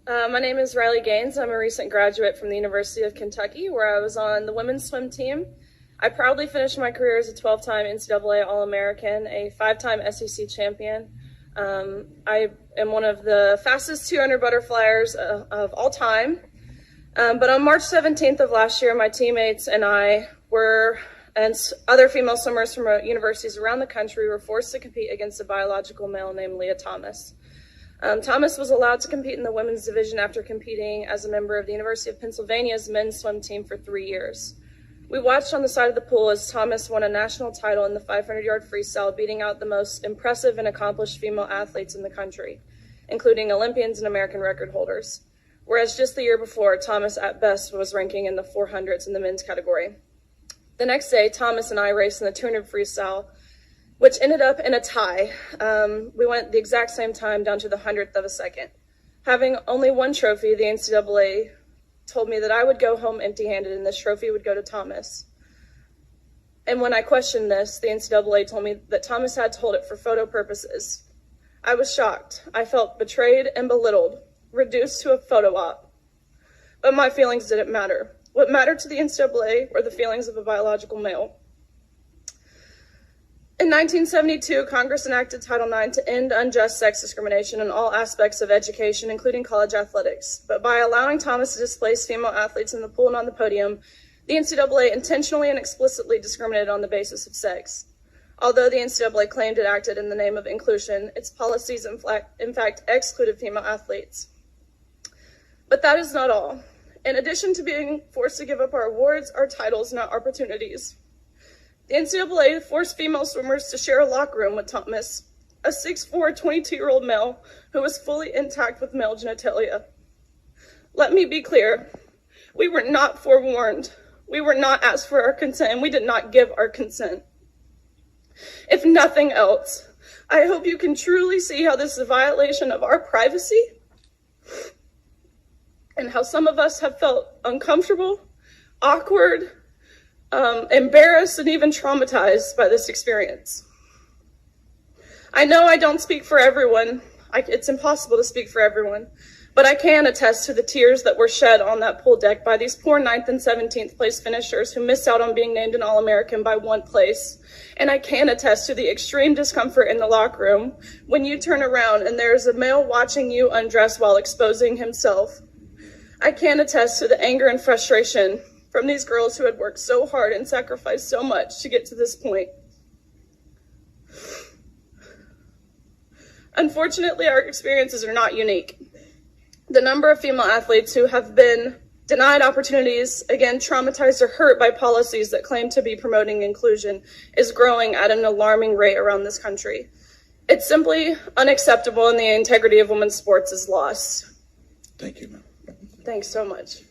My name is Riley Gaines. I'm a recent graduate from the University of Kentucky, where I was on the women's swim team. I proudly finished my career as a 12-time NCAA All-American, a 5-time SEC champion. I am one of the fastest 200 butterflyers of all time. But on March 17th of last year, my teammates and I and other female swimmers from universities around the country were forced to compete against a biological male named Lia Thomas. Thomas was allowed to compete in the women's division after competing as a member of the University of Pennsylvania's men's swim team for 3 years. We watched on the side of the pool as Thomas won a national title in the 500-yard freestyle, beating out the most impressive and accomplished female athletes in the country, including Olympians and American record holders. Whereas just the year before, Thomas at best was ranking in the 400s in the men's category. The next day, Thomas and I raced in the 200 freestyle, which ended up in a tie. We went the exact same time down to the 100th of a second. Having only one trophy, the NCAA told me that I would go home empty-handed and this trophy would go to Thomas. And when I questioned this, the NCAA told me that Thomas had to hold it for photo purposes. I was shocked. I felt betrayed and belittled, reduced to a photo op. But my feelings didn't matter. What mattered to the NCAA were the feelings of a biological male. In 1972, Congress enacted Title IX to end unjust sex discrimination in all aspects of education, including college athletics. But by allowing Thomas to displace female athletes in the pool and on the podium, the NCAA intentionally and explicitly discriminated on the basis of sex. Although the NCAA claimed it acted in the name of inclusion, its policies in fact excluded female athletes. But that is not all. In addition to being forced to give up our awards, our titles, and our opportunities, the NCAA forced female swimmers to share a locker room with Thomas, a 6'4", 22-year-old male who was fully intact with male genitalia. Let me be clear, we were not forewarned. We were not asked for our consent, and we did not give our consent. If nothing else, I hope you can truly see how this is a violation of our privacy and how some of us have felt uncomfortable, awkward, embarrassed, and even traumatized by this experience. I know I don't speak for everyone. It's impossible to speak for everyone, but I can attest to the tears that were shed on that pool deck by these poor 9th and 17th place finishers who missed out on being named an All-American by 1 place. And I can attest to the extreme discomfort in the locker room when you turn around and there's a male watching you undress while exposing himself. I can attest to the anger and frustration from these girls who had worked so hard and sacrificed so much to get to this point. Unfortunately, our experiences are not unique. The number of female athletes who have been denied opportunities, again, traumatized or hurt by policies that claim to be promoting inclusion, is growing at an alarming rate around this country. It's simply unacceptable, and the integrity of women's sports is lost. Thank you, ma'am. Thanks so much.